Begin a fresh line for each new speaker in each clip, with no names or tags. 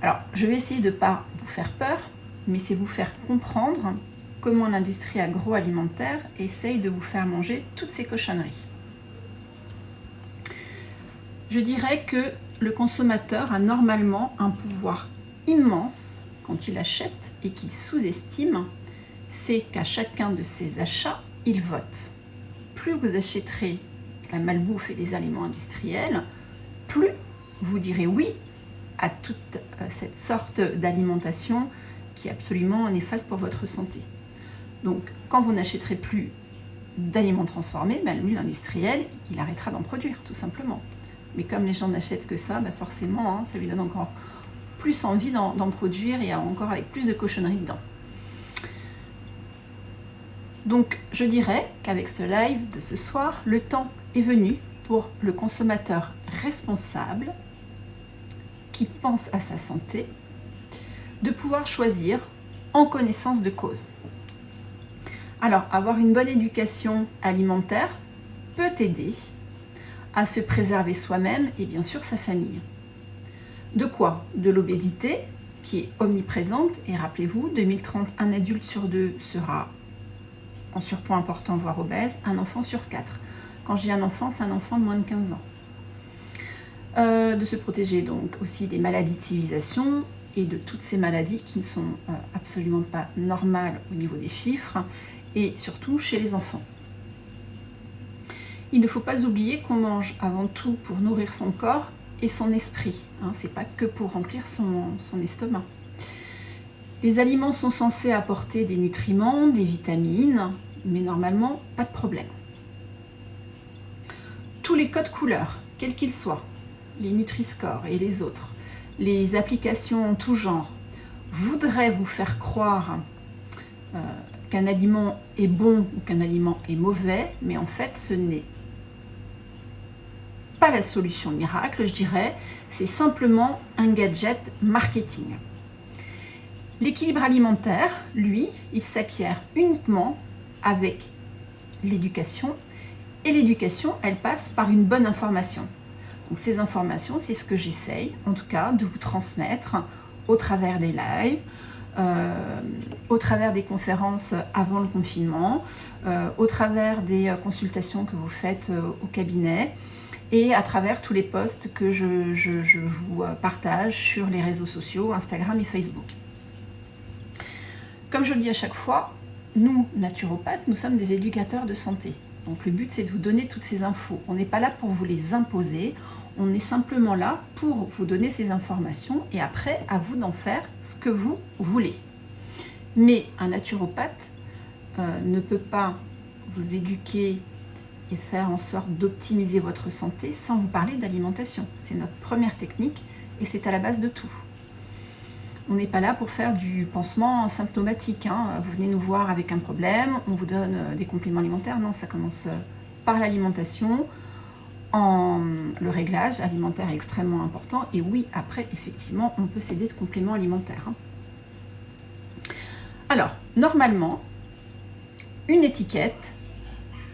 Alors, je vais essayer de ne pas vous faire peur, mais c'est vous faire comprendre comment l'industrie agroalimentaire essaye de vous faire manger toutes ces cochonneries. Je dirais que le consommateur a normalement un pouvoir immense quand il achète et qu'il sous-estime, c'est qu'à chacun de ses achats, il vote. Plus vous achèterez la malbouffe et les aliments industriels, plus vous direz oui à toute cette sorte d'alimentation qui est absolument néfaste pour votre santé. Donc, quand vous n'achèterez plus d'aliments transformés, lui, l'industriel, il arrêtera d'en produire, tout simplement. Mais comme les gens n'achètent que ça, forcément, ça lui donne encore plus envie d'en produire et encore avec plus de cochonneries dedans. Donc, je dirais qu'avec ce live de ce soir, le temps est venu pour le consommateur responsable qui pense à sa santé de pouvoir choisir en connaissance de cause. Alors, avoir une bonne éducation alimentaire peut aider à se préserver soi-même et bien sûr sa famille. De quoi? De l'obésité qui est omniprésente et rappelez-vous, 2030, un adulte sur 2 sera en surpoids important, voire obèse, un enfant sur 4. Quand je dis un enfant, c'est un enfant de moins de 15 ans. De se protéger donc aussi des maladies de civilisation et de toutes ces maladies qui ne sont absolument pas normales au niveau des chiffres et surtout chez les enfants. Il ne faut pas oublier qu'on mange avant tout pour nourrir son corps et son esprit. C'est pas que pour remplir son estomac. Les aliments sont censés apporter des nutriments, des vitamines, mais normalement, pas de problème. Tous les codes couleurs, quels qu'ils soient, les Nutri-Score et les autres, les applications en tout genre, voudraient vous faire croire qu'un aliment est bon ou qu'un aliment est mauvais, mais en fait, ce n'est pas la solution miracle, je dirais, c'est simplement un gadget marketing. L'équilibre alimentaire, lui, il s'acquiert uniquement avec l'éducation, et l'éducation, elle passe par une bonne information. Donc ces informations, c'est ce que j'essaye, en tout cas, de vous transmettre au travers des lives, au travers des conférences avant le confinement, au travers des consultations que vous faites au cabinet, et à travers tous les posts que je vous partage sur les réseaux sociaux, Instagram et Facebook. Comme je le dis à chaque fois, nous, naturopathes, nous sommes des éducateurs de santé. Donc le but, c'est de vous donner toutes ces infos. On n'est pas là pour vous les imposer, on est simplement là pour vous donner ces informations et après, à vous d'en faire ce que vous voulez. Mais un naturopathe ne peut pas vous éduquer et faire en sorte d'optimiser votre santé sans vous parler d'alimentation. C'est notre première technique et c'est à la base de tout. On n'est pas là pour faire du pansement symptomatique. Vous venez nous voir avec un problème, on vous donne des compléments alimentaires. Non, ça commence par l'alimentation. Le réglage alimentaire est extrêmement important. Et oui, après, effectivement, on peut s'aider de compléments alimentaires. Alors, normalement, une étiquette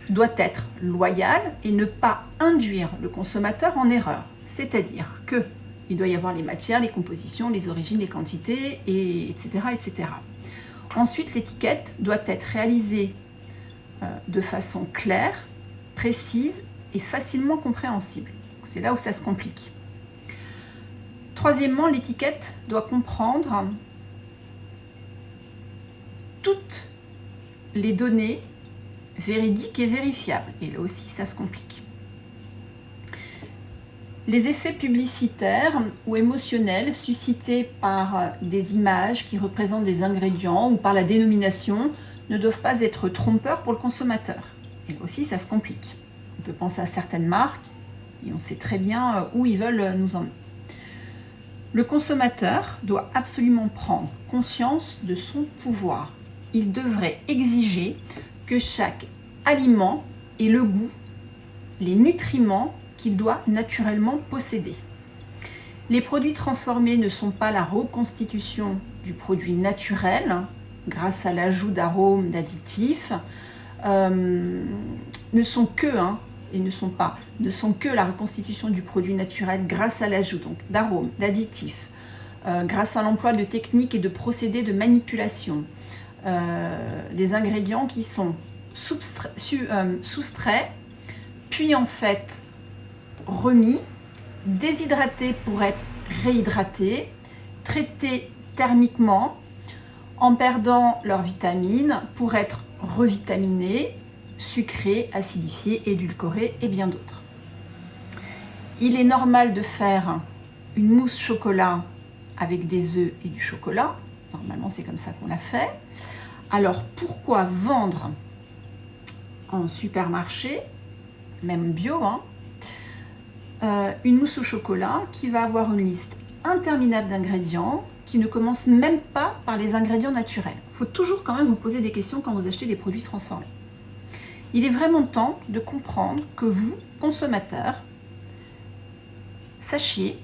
doit être loyale et ne pas induire le consommateur en erreur. C'est-à-dire que il doit y avoir les matières, les compositions, les origines, les quantités, etc., etc. Ensuite, l'étiquette doit être réalisée de façon claire, précise et facilement compréhensible. C'est là où ça se complique. Troisièmement, l'étiquette doit comprendre toutes les données véridiques et vérifiables. Et là aussi, ça se complique. Les effets publicitaires ou émotionnels suscités par des images qui représentent des ingrédients ou par la dénomination ne doivent pas être trompeurs pour le consommateur. Et là aussi, ça se complique. On peut penser à certaines marques et on sait très bien où ils veulent nous emmener. Le consommateur doit absolument prendre conscience de son pouvoir. Il devrait exiger que chaque aliment ait le goût, les nutriments qu'il doit naturellement posséder. Les produits transformés ne sont pas la reconstitution du produit naturel grâce à l'ajout d'arômes, d'additifs, ne sont que la reconstitution du produit naturel grâce à l'ajout d'arômes, d'additifs, grâce à l'emploi de techniques et de procédés de manipulation. Des ingrédients qui sont soustraits, puis en fait remis, déshydratés pour être réhydratés, traités thermiquement, en perdant leurs vitamines pour être revitaminés, sucrés, acidifiés, édulcorés et bien d'autres. Il est normal de faire une mousse chocolat avec des œufs et du chocolat. Normalement, c'est comme ça qu'on l'a fait. Alors, pourquoi vendre en supermarché, même bio, une mousse au chocolat qui va avoir une liste interminable d'ingrédients qui ne commence même pas par les ingrédients naturels. Il faut toujours quand même vous poser des questions quand vous achetez des produits transformés. Il est vraiment temps de comprendre que vous, consommateurs, sachiez,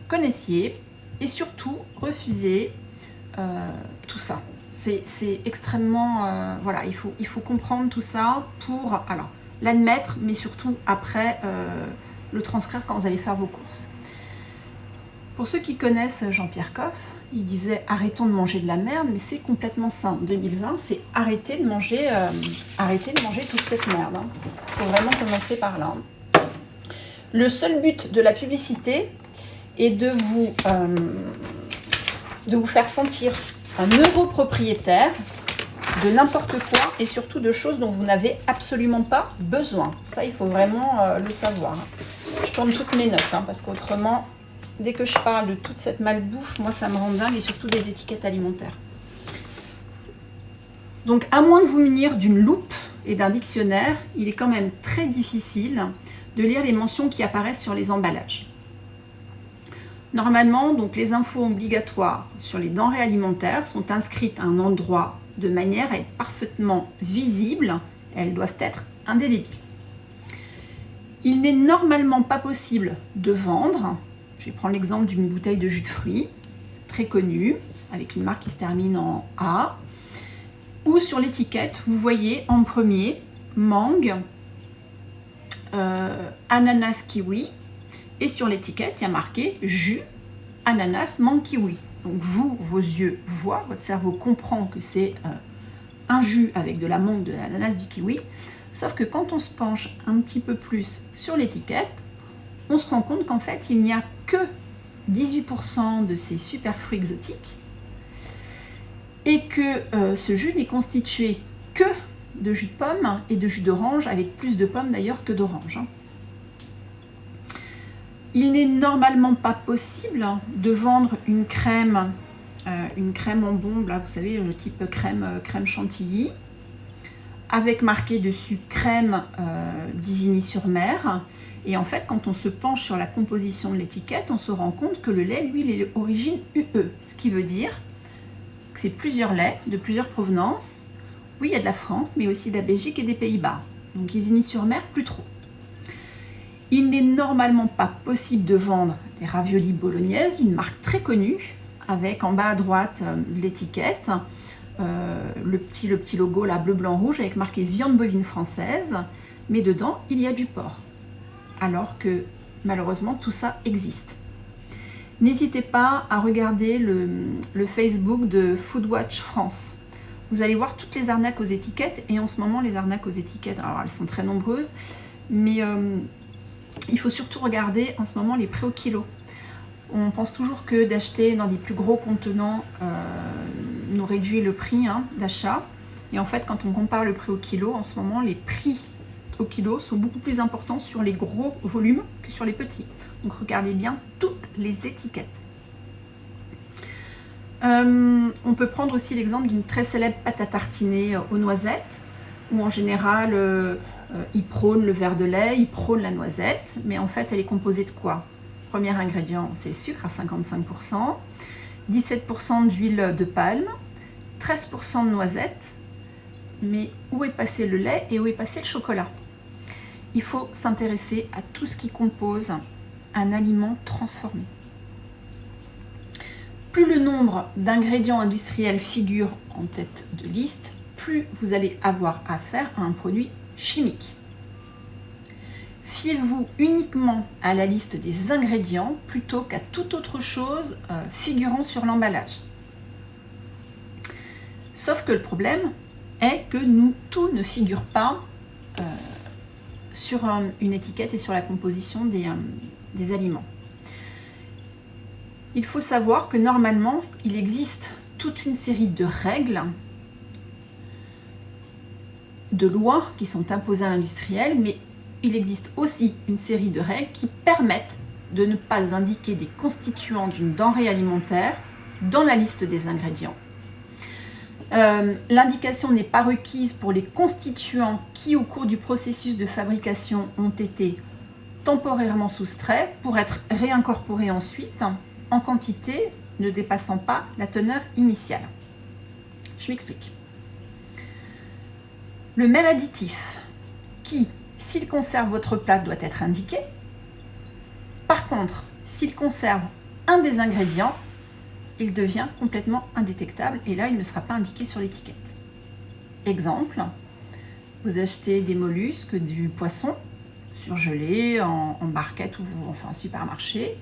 connaissiez et surtout refusez tout ça. C'est extrêmement... voilà, il faut comprendre tout ça pour l'admettre, mais surtout après le transcrire quand vous allez faire vos courses. Pour ceux qui connaissent Jean-Pierre Coff, il disait « Arrêtons de manger de la merde », mais c'est complètement ça. 2020, c'est arrêter de manger toute cette merde. Il faut vraiment commencer par là. Le seul but de la publicité est de vous faire sentir un heureux propriétaire de n'importe quoi et surtout de choses dont vous n'avez absolument pas besoin. Ça, il faut vraiment le savoir. Je tourne toutes mes notes parce qu'autrement, dès que je parle de toute cette malbouffe, moi, ça me rend dingue et surtout des étiquettes alimentaires. Donc, à moins de vous munir d'une loupe et d'un dictionnaire, il est quand même très difficile de lire les mentions qui apparaissent sur les emballages. Normalement, donc, les infos obligatoires sur les denrées alimentaires sont inscrites à un endroit de manière à être parfaitement visibles. Elles doivent être indélébiles. Il n'est normalement pas possible de vendre, je vais prendre l'exemple d'une bouteille de jus de fruits, très connue, avec une marque qui se termine en A, où sur l'étiquette, vous voyez en premier mangue, ananas, kiwi, et sur l'étiquette, il y a marqué jus, ananas, mangue, kiwi. Donc vous, vos yeux voient, votre cerveau comprend que c'est un jus avec de la mangue, de l'ananas, du kiwi. Sauf que quand on se penche un petit peu plus sur l'étiquette, on se rend compte qu'en fait, il n'y a que 18% de ces super fruits exotiques et que ce jus n'est constitué que de jus de pomme et de jus d'orange, avec plus de pommes d'ailleurs que d'orange. Il n'est normalement pas possible de vendre une crème en bombe, là, vous savez, le type crème chantilly, avec marqué dessus crème d'Isigny-sur-Mer. Et en fait, quand on se penche sur la composition de l'étiquette, on se rend compte que le lait, lui, il est d'origine UE. Ce qui veut dire que c'est plusieurs laits de plusieurs provenances. Oui, il y a de la France, mais aussi de la Belgique et des Pays-Bas. Donc Isigny-sur-Mer, plus trop. Il n'est normalement pas possible de vendre des raviolis bolognaises, une marque très connue, avec en bas à droite de l'étiquette, le petit logo là, bleu, blanc, rouge, avec marqué viande bovine française, mais dedans, il y a du porc. Alors que malheureusement, tout ça existe. N'hésitez pas à regarder le Facebook de Foodwatch France. Vous allez voir toutes les arnaques aux étiquettes, et en ce moment, les arnaques aux étiquettes, alors elles sont très nombreuses, mais il faut surtout regarder en ce moment les prix au kilo. On pense toujours que d'acheter dans des plus gros contenants nous réduit le prix d'achat. Et en fait, quand on compare le prix au kilo, en ce moment, les prix au kilo sont beaucoup plus importants sur les gros volumes que sur les petits. Donc regardez bien toutes les étiquettes. On peut prendre aussi l'exemple d'une très célèbre pâte à tartiner aux noisettes, où en général, ils prônent le verre de lait, ils prônent la noisette, mais en fait, elle est composée de quoi? Premier ingrédient, c'est le sucre à 55%, 17% d'huile de palme, 13% de noisettes. Mais où est passé le lait et où est passé le chocolat? Il faut s'intéresser à tout ce qui compose un aliment transformé. Plus le nombre d'ingrédients industriels figure en tête de liste, plus vous allez avoir affaire à un produit chimique. fiez-vous uniquement à la liste des ingrédients plutôt qu'à toute autre chose figurant sur l'emballage. Sauf que le problème est que tout ne figure pas sur une étiquette et sur la composition des aliments. Il faut savoir que normalement, il existe toute une série de règles, de lois qui sont imposées à l'industriel, mais il existe aussi une série de règles qui permettent de ne pas indiquer des constituants d'une denrée alimentaire dans la liste des ingrédients. L'indication n'est pas requise pour les constituants qui, au cours du processus de fabrication, ont été temporairement soustraits pour être réincorporés ensuite en quantité ne dépassant pas la teneur initiale. Je m'explique. Le même additif qui, s'il conserve votre plat, doit être indiqué. Par contre, s'il conserve un des ingrédients, il devient complètement indétectable et là, il ne sera pas indiqué sur l'étiquette. Exemple, vous achetez des mollusques, du poisson surgelé en barquette ou en supermarché.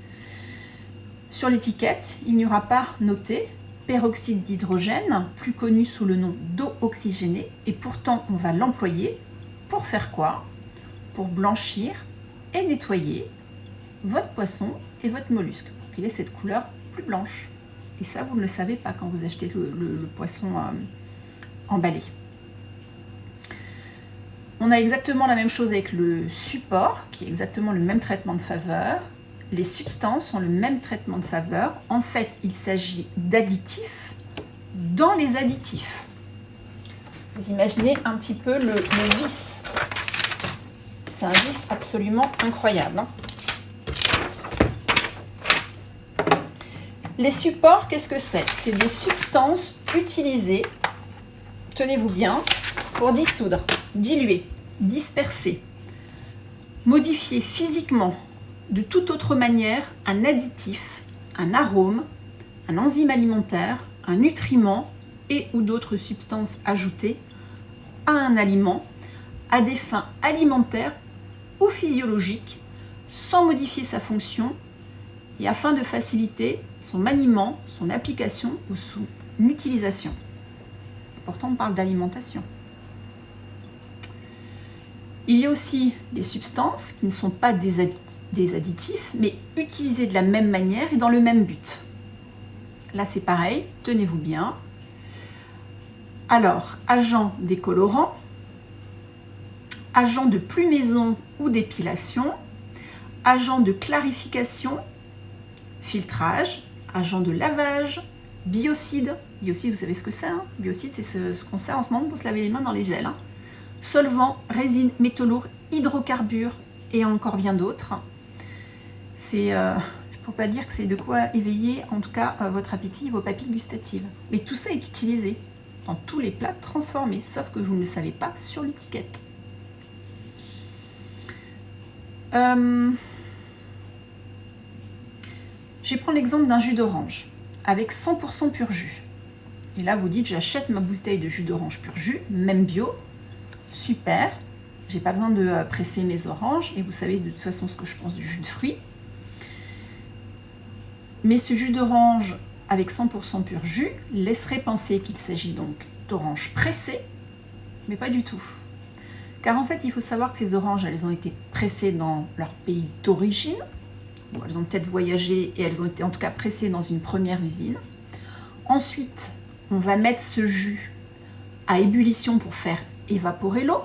Sur l'étiquette, il n'y aura pas noté peroxyde d'hydrogène, plus connu sous le nom d'eau oxygénée, et pourtant on va l'employer pour faire quoi? Pour blanchir et nettoyer votre poisson et votre mollusque, pour qu'il ait cette couleur plus blanche. Et ça, vous ne le savez pas quand vous achetez le poisson emballé. On a exactement la même chose avec le support, qui est exactement le même traitement de faveur. Les substances ont le même traitement de faveur. En fait, il s'agit d'additifs dans les additifs. Vous imaginez un petit peu le vice. C'est un vice absolument incroyable. Les supports, qu'est-ce que c'est? C'est des substances utilisées, tenez-vous bien, pour dissoudre, diluer, disperser, modifier physiquement de toute autre manière un additif, un arôme, un enzyme alimentaire, un nutriment et ou d'autres substances ajoutées à un aliment à des fins alimentaires ou physiologiques sans modifier sa fonction et afin de faciliter son maniement, son application ou son utilisation. Pourtant, on parle d'alimentation. Il y a aussi les substances qui ne sont pas des additifs, mais utilisés de la même manière et dans le même but. Là, c'est pareil, tenez-vous bien. Alors, agents décolorants, agents de plumaison ou d'épilation, agents de clarification, filtrage, agents de lavage, biocide. Biocide, vous savez ce que c'est, hein? Biocide, c'est ce qu'on sert en ce moment pour se laver les mains dans les gels. Hein. Solvants, résine, métaux lourds, hydrocarbures et encore bien d'autres. C'est, je ne peux pas dire que c'est de quoi éveiller en tout cas votre appétit et vos papilles gustatives. Mais tout ça est utilisé dans tous les plats transformés, sauf que vous ne le savez pas sur l'étiquette. Je vais prendre l'exemple d'un jus d'orange avec 100% pur jus. Et là, vous dites, j'achète ma bouteille de jus d'orange pur jus, même bio, super. J'ai pas besoin de presser mes oranges et vous savez de toute façon ce que je pense du jus de fruits. Mais ce jus d'orange avec 100% pur jus laisserait penser qu'il s'agit donc d'oranges pressées, mais pas du tout. Car en fait, il faut savoir que ces oranges, elles ont été pressées dans leur pays d'origine. Bon, elles ont peut-être voyagé et elles ont été en tout cas pressées dans une première usine. Ensuite, on va mettre ce jus à ébullition pour faire évaporer l'eau.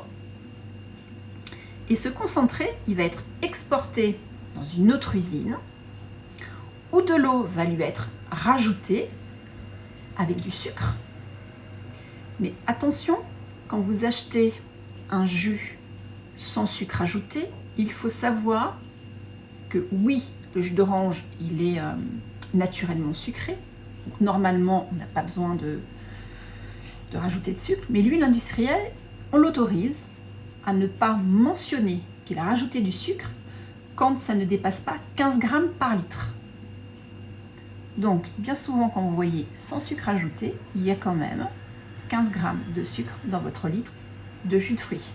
Et ce concentré, il va être exporté dans une autre usine où de l'eau va lui être rajoutée avec du sucre. Mais attention, quand vous achetez un jus sans sucre ajouté, il faut savoir que oui, le jus d'orange, il est naturellement sucré. Donc, normalement, on n'a pas besoin de rajouter de sucre. Mais l'huile industrielle, on l'autorise à ne pas mentionner qu'il a rajouté du sucre quand ça ne dépasse pas 15 grammes par litre. Donc, bien souvent, quand vous voyez sans sucre ajouté, il y a quand même 15 grammes de sucre dans votre litre de jus de fruits.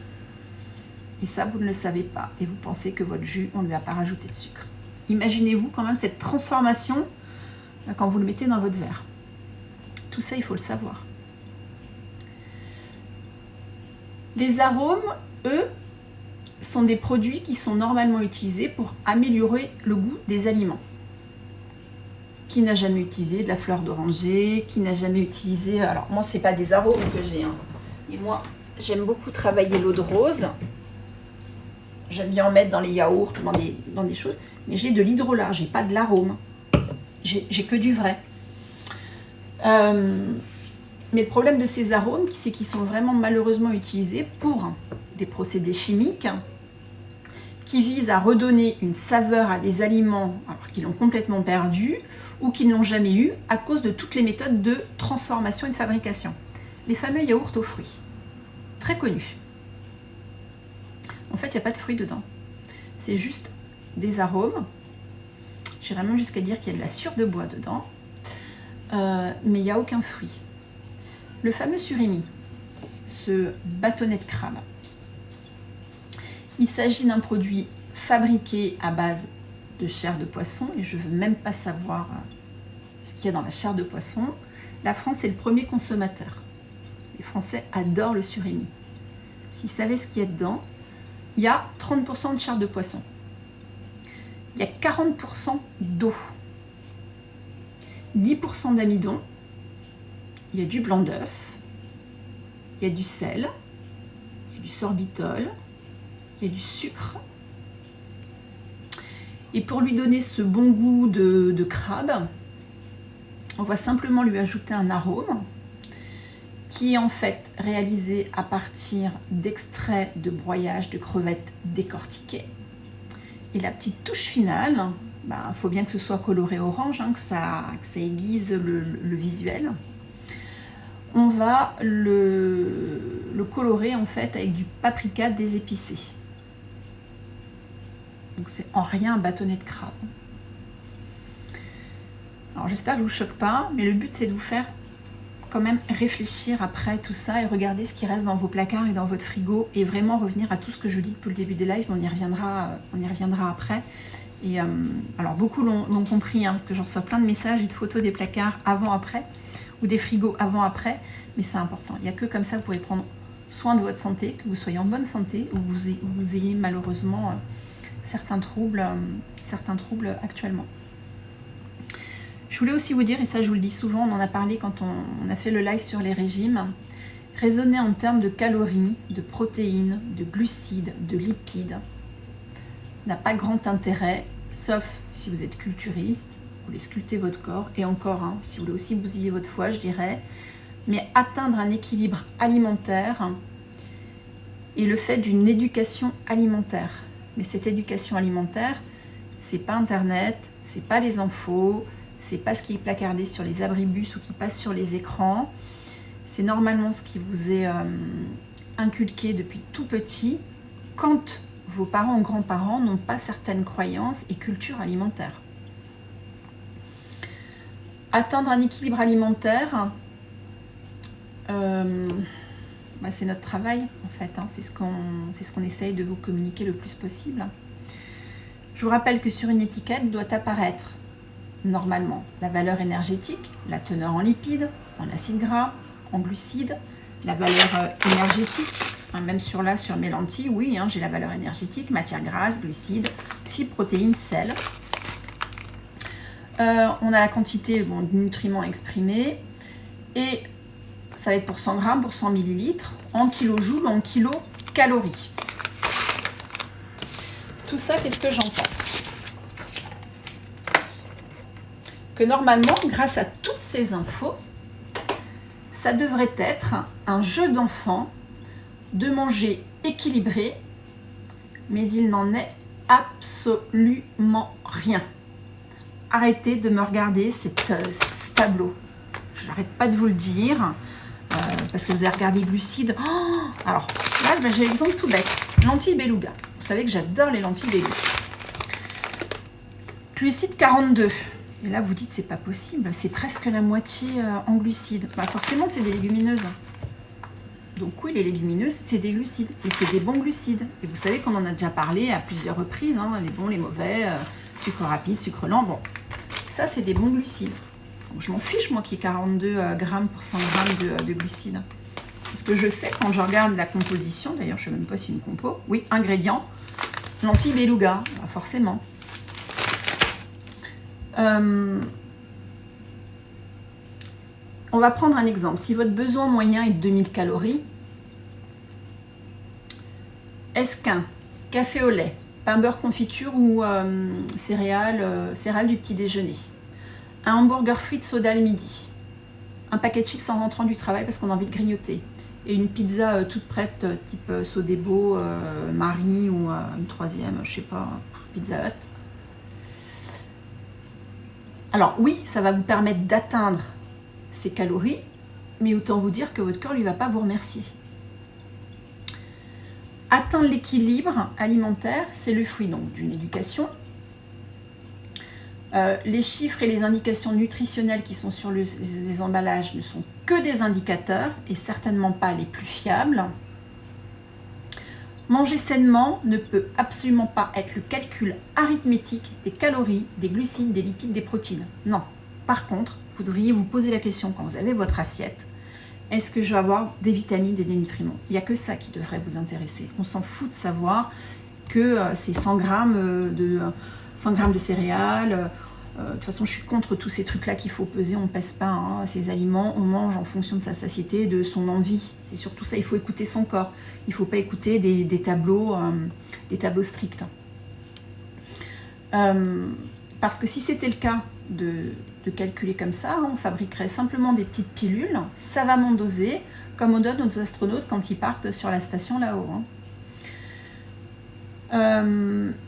Et ça, vous ne le savez pas. Et vous pensez que votre jus, on ne lui a pas rajouté de sucre. Imaginez-vous quand même cette transformation quand vous le mettez dans votre verre. Tout ça, il faut le savoir. Les arômes, eux, sont des produits qui sont normalement utilisés pour améliorer le goût des aliments. Qui n'a jamais utilisé de la fleur d'oranger? Qui n'a jamais utilisé... Alors, moi, ce n'est pas des arômes que j'ai. Hein. Et moi, j'aime beaucoup travailler l'eau de rose. J'aime bien en mettre dans les yaourts ou dans des choses. Mais j'ai de l'hydrolat, j'ai pas de l'arôme. J'ai que du vrai. Mais le problème de ces arômes, c'est qu'ils sont vraiment malheureusement utilisés pour des procédés chimiques qui visent à redonner une saveur à des aliments alors qu'ils l'ont complètement perdu ou qu'ils n'ont jamais eu à cause de toutes les méthodes de transformation et de fabrication. Les fameux yaourts aux fruits, très connus. En fait, il n'y a pas de fruits dedans. C'est juste des arômes. J'irais même jusqu'à dire qu'il y a de la sure de bois dedans. Mais il n'y a aucun fruit. Le fameux surimi, ce bâtonnet de crabe, il s'agit d'un produit fabriqué à base de chair de poisson, et je ne veux même pas savoir ce qu'il y a dans la chair de poisson. La France est le premier consommateur. Les Français adorent le surimi. S'ils savaient ce qu'il y a dedans, il y a 30% de chair de poisson. Il y a 40% d'eau. 10% d'amidon. Il y a du blanc d'œuf. Il y a du sel. Il y a du sorbitol. Il y a du sucre. Et pour lui donner ce bon goût de crabe, on va simplement lui ajouter un arôme qui est en fait réalisé à partir d'extraits de broyage de crevettes décortiquées. Et la petite touche finale, faut bien que ce soit coloré orange, hein, que ça aiguise le visuel. On va le colorer en fait avec du paprika désépicé. Donc c'est en rien un bâtonnet de crabe. Alors j'espère que je ne vous choque pas, mais le but c'est de vous faire quand même réfléchir après tout ça et regarder ce qui reste dans vos placards et dans votre frigo et vraiment revenir à tout ce que je dis depuis le début des lives, on y reviendra après. Et alors beaucoup l'ont compris, hein, parce que j'en reçois plein de messages et de photos des placards avant-après ou des frigos avant-après, mais c'est important. Il n'y a que comme ça que vous pourrez prendre soin de votre santé, que vous soyez en bonne santé ou que vous ayez malheureusement certains troubles actuellement. Je voulais aussi vous dire, et ça je vous le dis souvent, on en a parlé quand on a fait le live sur les régimes, raisonner en termes de calories, de protéines, de glucides, de lipides n'a pas grand intérêt, sauf si vous êtes culturiste, vous voulez sculpter votre corps, et encore, hein, si vous voulez aussi bousiller votre foie, je dirais, mais atteindre un équilibre alimentaire et le fait d'une éducation alimentaire. Mais cette éducation alimentaire, c'est pas Internet, c'est pas les infos, c'est pas ce qui est placardé sur les abribus ou qui passe sur les écrans. C'est normalement ce qui vous est inculqué depuis tout petit quand vos parents ou grands-parents n'ont pas certaines croyances et cultures alimentaires. Atteindre un équilibre alimentaire, c'est notre travail en fait, hein. C'est ce qu'on essaye de vous communiquer le plus possible. Je vous rappelle que sur une étiquette doit apparaître normalement la valeur énergétique, la teneur en lipides, en acides gras, en glucides, la valeur énergétique, hein, même sur mes lentilles, oui, hein, j'ai la valeur énergétique, matière grasse, glucides, fibres, protéines, sel. On a la quantité de nutriments exprimés et ça va être pour 100 grammes, pour 100 millilitres, en kilojoules, en kilocalories. Tout ça, qu'est-ce que j'en pense? Que normalement, grâce à toutes ces infos, ça devrait être un jeu d'enfant de manger équilibré, mais il n'en est absolument rien. Arrêtez de me regarder ce tableau. Je n'arrête pas de vous le dire, parce que vous avez regardé glucides. Oh, alors là, j'ai l'exemple tout bête. Lentilles beluga. Vous savez que j'adore les lentilles beluga. Glucides 42. Et là, vous dites, c'est pas possible, c'est presque la moitié en glucides. Forcément, c'est des légumineuses. Donc oui, les légumineuses, c'est des glucides, et c'est des bons glucides. Et vous savez qu'on en a déjà parlé à plusieurs reprises, hein, les bons, les mauvais, sucre rapide, sucre lent, bon. Ça, c'est des bons glucides. Donc, je m'en fiche, moi, qu'il y ait 42 grammes pour 100 grammes de glucides. Parce que je sais, quand je regarde la composition, d'ailleurs, je ne sais même pas si c'est une compo, oui, ingrédients, lentilles beluga, forcément. On va prendre un exemple. Si votre besoin moyen est de 2000 calories, est-ce qu'un café au lait, pain beurre confiture ou céréales du petit déjeuner, un hamburger frites soda le midi, un paquet de chips en rentrant du travail parce qu'on a envie de grignoter, et une pizza toute prête type Sodebo, Marie ou une troisième, je sais pas, Pizza Hut. Alors oui, ça va vous permettre d'atteindre ces calories, mais autant vous dire que votre corps ne va pas vous remercier. Atteindre l'équilibre alimentaire, c'est le fruit donc d'une éducation. Les chiffres et les indications nutritionnelles qui sont sur les emballages ne sont que des indicateurs et certainement pas les plus fiables. Manger sainement ne peut absolument pas être le calcul arithmétique des calories, des glucides, des lipides, des protéines. Non. Par contre, vous devriez vous poser la question quand vous avez votre assiette, est-ce que je vais avoir des vitamines et des nutriments? Il n'y a que ça qui devrait vous intéresser. On s'en fout de savoir que c'est 100 grammes de céréales. De toute façon, je suis contre tous ces trucs-là qu'il faut peser. On ne pèse pas ces aliments. On mange en fonction de sa satiété, de son envie. C'est surtout ça. Il faut écouter son corps. Il ne faut pas écouter des tableaux stricts. Parce que si c'était le cas de calculer comme ça, on fabriquerait simplement des petites pilules, savamment dosées, comme on donne aux astronautes quand ils partent sur la station là-haut.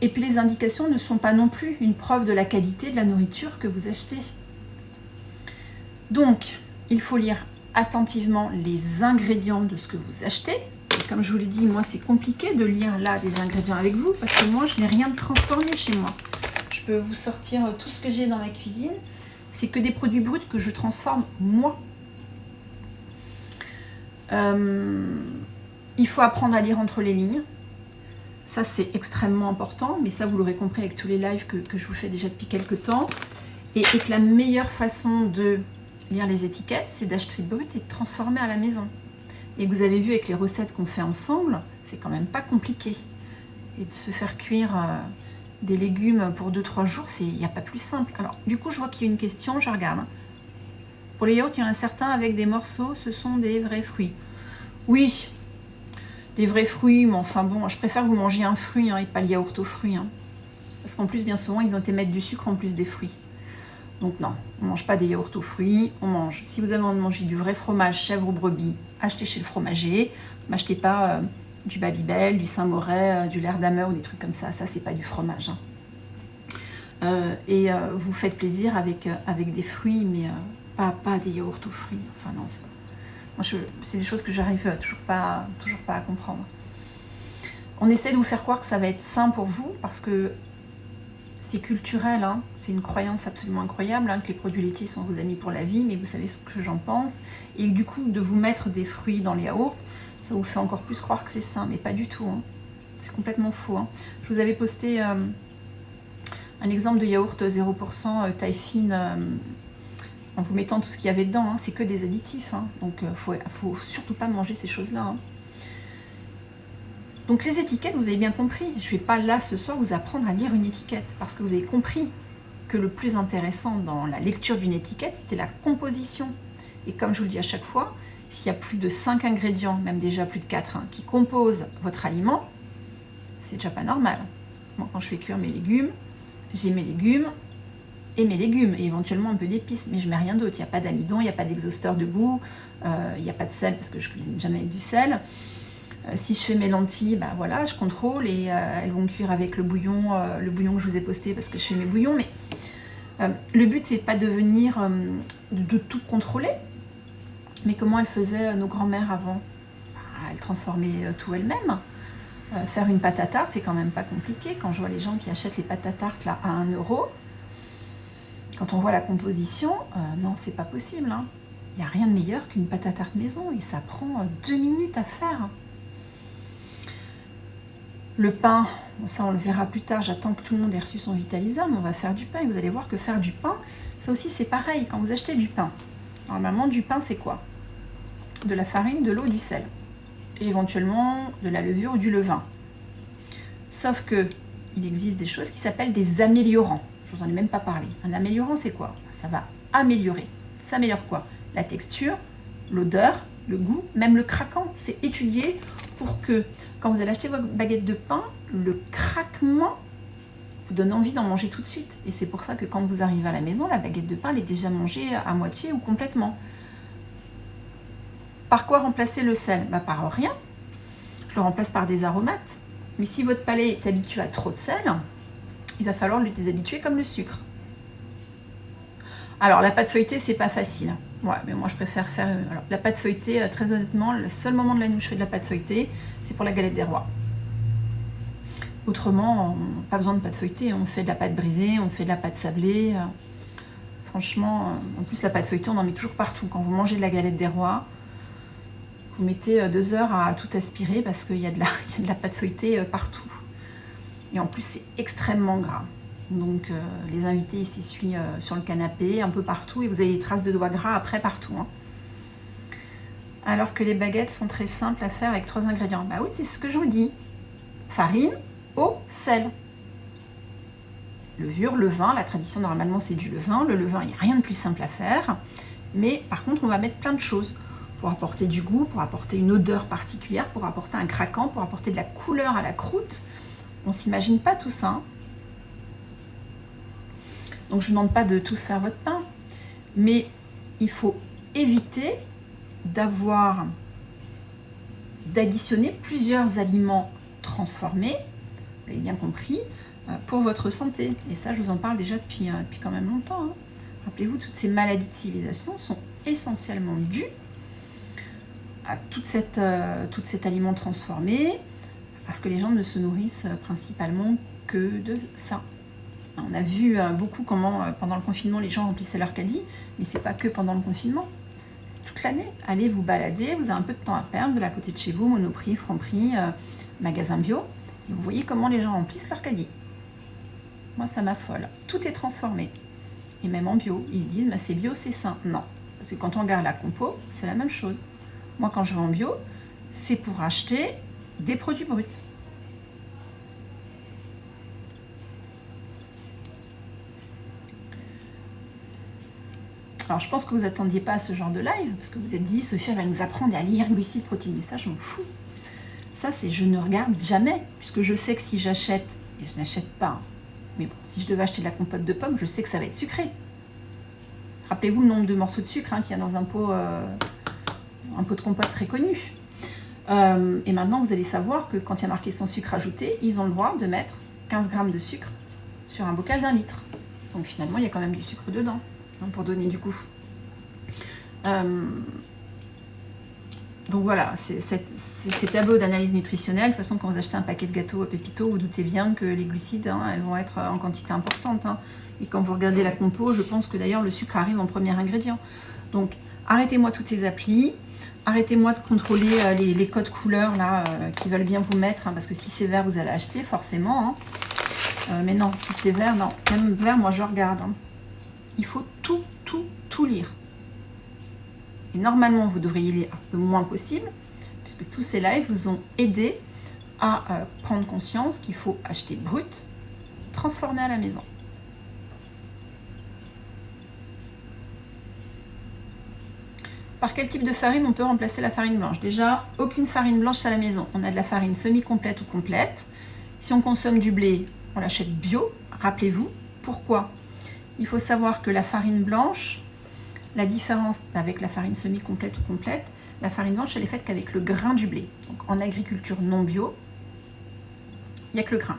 Et puis les indications ne sont pas non plus une preuve de la qualité de la nourriture que vous achetez. Donc, il faut lire attentivement les ingrédients de ce que vous achetez. Et comme je vous l'ai dit, moi c'est compliqué de lire là des ingrédients avec vous parce que moi je n'ai rien de transformé chez moi. Je peux vous sortir tout ce que j'ai dans ma cuisine. C'est que des produits bruts que je transforme moi. Il faut apprendre à lire entre les lignes. Ça, c'est extrêmement important, mais ça, vous l'aurez compris avec tous les lives que je vous fais déjà depuis quelques temps. Et que la meilleure façon de lire les étiquettes, c'est d'acheter brut et de transformer à la maison. Et vous avez vu avec les recettes qu'on fait ensemble, c'est quand même pas compliqué. Et de se faire cuire des légumes pour 2-3 jours, il n'y a pas plus simple. Alors, du coup, je vois qu'il y a une question, je regarde. Pour les yaourts, il y en a certains avec des morceaux, ce sont des vrais fruits. Oui, des vrais fruits, mais enfin bon, je préfère que vous mangiez un fruit et pas le yaourt aux fruits. Parce qu'en plus, bien souvent, ils ont été mettre du sucre en plus des fruits. Donc non, on ne mange pas des yaourts aux fruits, on mange. Si vous avez envie de manger du vrai fromage, chèvre ou brebis, achetez chez le fromager. M'achetez pas du Babybel, du Saint-Moret, du Lairdamer ou des trucs comme ça. Ça, c'est pas du fromage. Vous faites plaisir avec des fruits, mais pas des yaourts aux fruits. Enfin non, c'est des choses que j'arrive toujours pas à comprendre. On essaie de vous faire croire que ça va être sain pour vous parce que c'est culturel, c'est une croyance absolument incroyable que les produits laitiers sont vos amis pour la vie, mais vous savez ce que j'en pense. Et du coup, de vous mettre des fruits dans les yaourts, ça vous fait encore plus croire que c'est sain, mais pas du tout. C'est complètement faux. Je vous avais posté un exemple de yaourt 0% taille fine en vous mettant tout ce qu'il y avait dedans. C'est que des additifs. Donc, faut surtout pas manger ces choses-là. Donc, les étiquettes, vous avez bien compris. Je ne vais pas là, ce soir, vous apprendre à lire une étiquette. Parce que vous avez compris que le plus intéressant dans la lecture d'une étiquette, c'était la composition. Et comme je vous le dis à chaque fois, s'il y a plus de 5 ingrédients, même déjà plus de 4, qui composent votre aliment, c'est déjà pas normal. Moi, quand je fais cuire mes légumes, j'ai mes légumes et éventuellement un peu d'épices, mais je mets rien d'autre. Il n'y a pas d'amidon, il n'y a pas d'exhausteur de goût, il n'y a pas de sel parce que je cuisine jamais avec du sel. Si je fais mes lentilles, voilà, je contrôle et elles vont cuire avec le bouillon que je vous ai posté parce que je fais mes bouillons. Mais le but, c'est pas de venir de tout contrôler. Mais comment elles faisaient nos grands-mères avant? Elles transformaient tout elles-mêmes. Faire une pâte à tarte, c'est quand même pas compliqué. Quand je vois les gens qui achètent les pâtes à tarte là, à 1 €, quand on voit la composition, non, c'est pas possible. Il n'y a rien de meilleur qu'une pâte à tarte maison et ça prend 2 minutes à faire. Le pain, bon, ça on le verra plus tard, j'attends que tout le monde ait reçu son vitaliseur, mais on va faire du pain et vous allez voir que faire du pain, ça aussi c'est pareil, quand vous achetez du pain, normalement du pain c'est quoi? De la farine, de l'eau, du sel, et éventuellement de la levure ou du levain. Sauf que il existe des choses qui s'appellent des améliorants, je vous en ai même pas parlé. Un améliorant c'est quoi? Ça va améliorer, ça améliore quoi? La texture, l'odeur, le goût, même le craquant, c'est étudié pour que quand vous allez acheter votre baguette de pain, le craquement vous donne envie d'en manger tout de suite. Et c'est pour ça que quand vous arrivez à la maison, la baguette de pain elle est déjà mangée à moitié ou complètement. Par quoi remplacer le sel? Par rien. Je le remplace par des aromates. Mais si votre palais est habitué à trop de sel, il va falloir le déshabituer comme le sucre. Alors la pâte feuilletée, c'est pas facile. Ouais, mais moi je préfère faire... Alors, la pâte feuilletée, très honnêtement, le seul moment de l'année où je fais de la pâte feuilletée, c'est pour la galette des rois. Autrement, pas besoin de pâte feuilletée, on fait de la pâte brisée, on fait de la pâte sablée. Franchement, en plus la pâte feuilletée, on en met toujours partout. Quand vous mangez de la galette des rois, vous mettez 2 heures à tout aspirer parce qu'il y a de la pâte feuilletée partout. Et en plus, c'est extrêmement gras. Donc les invités ils s'essuient sur le canapé, un peu partout, et vous avez des traces de doigts gras après partout. Hein. Alors que les baguettes sont très simples à faire avec 3 ingrédients. Bah oui, c'est ce que je vous dis. Farine, eau, sel. Levure, levain, la tradition normalement c'est du levain. Le levain, il n'y a rien de plus simple à faire. Mais par contre, on va mettre plein de choses pour apporter du goût, pour apporter une odeur particulière, pour apporter un craquant, pour apporter de la couleur à la croûte. On ne s'imagine pas tout ça. Hein. Donc je ne demande pas de tous faire votre pain, mais il faut éviter d'additionner plusieurs aliments transformés, vous l'avez bien compris, pour votre santé. Et ça, je vous en parle déjà depuis quand même longtemps. Hein. Rappelez-vous, toutes ces maladies de civilisation sont essentiellement dues à tout cet aliment transformé, parce que les gens ne se nourrissent principalement que de ça. On a vu beaucoup comment, pendant le confinement, les gens remplissaient leur caddie, mais c'est pas que pendant le confinement, c'est toute l'année. Allez vous balader, vous avez un peu de temps à perdre, vous allez à côté de chez vous, Monoprix, Franprix, magasin bio, et vous voyez comment les gens remplissent leur caddie. Moi, ça m'affole. Tout est transformé. Et même en bio, ils se disent, bah, c'est bio, c'est sain. Non, parce que quand on regarde la compo, c'est la même chose. Moi, quand je vais en bio, c'est pour acheter des produits bruts. Alors, je pense que vous n'attendiez pas à ce genre de live, parce que vous êtes dit, Sophie, elle va nous apprendre à lire glucides, protéines, mais ça, je m'en fous. Ça, c'est je ne regarde jamais, puisque je sais que si j'achète, et je n'achète pas, mais bon, si je devais acheter de la compote de pommes, je sais que ça va être sucré. Rappelez-vous le nombre de morceaux de sucre qu'il y a dans un pot de compote très connu. Et maintenant, vous allez savoir que quand il y a marqué sans sucre ajouté, ils ont le droit de mettre 15 grammes de sucre sur un bocal d'1 litre. Donc finalement, il y a quand même du sucre dedans. Pour donner du goût. Donc voilà, ces tableaux d'analyse nutritionnelle, de toute façon quand vous achetez un paquet de gâteaux à Pépito, vous doutez bien que les glucides, elles vont être en quantité importante. Et quand vous regardez la compo, je pense que d'ailleurs le sucre arrive en premier ingrédient. Donc arrêtez-moi toutes ces applis, arrêtez-moi de contrôler les codes couleurs là, qui veulent bien vous mettre, parce que si c'est vert, vous allez acheter forcément. Mais non, si c'est vert, non. Même vert, moi je regarde. Il faut tout lire. Et normalement, vous devriez lire le moins possible, puisque tous ces lives vous ont aidé à prendre conscience qu'il faut acheter brut, transformer à la maison. Par quel type de farine on peut remplacer la farine blanche? Déjà, aucune farine blanche à la maison. On a de la farine semi-complète ou complète. Si on consomme du blé, on l'achète bio. Rappelez-vous, pourquoi? Il faut savoir que la farine blanche, la différence avec la farine semi-complète ou complète, la farine blanche, elle est faite qu'avec le grain du blé. Donc en agriculture non bio, il n'y a que le grain.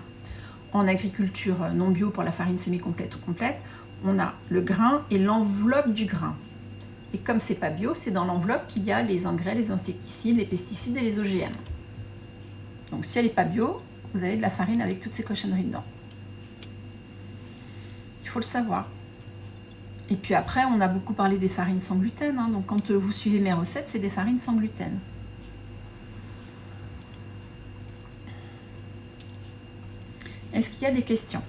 En agriculture non bio, pour la farine semi-complète ou complète, on a le grain et l'enveloppe du grain. Et comme c'est pas bio, c'est dans l'enveloppe qu'il y a les engrais, les insecticides, les pesticides et les OGM. Donc si elle n'est pas bio, vous avez de la farine avec toutes ces cochonneries dedans. Il faut le savoir. Et puis après, on a beaucoup parlé des farines sans gluten. Hein. Donc quand vous suivez mes recettes, c'est des farines sans gluten. Est-ce qu'il y a des questions?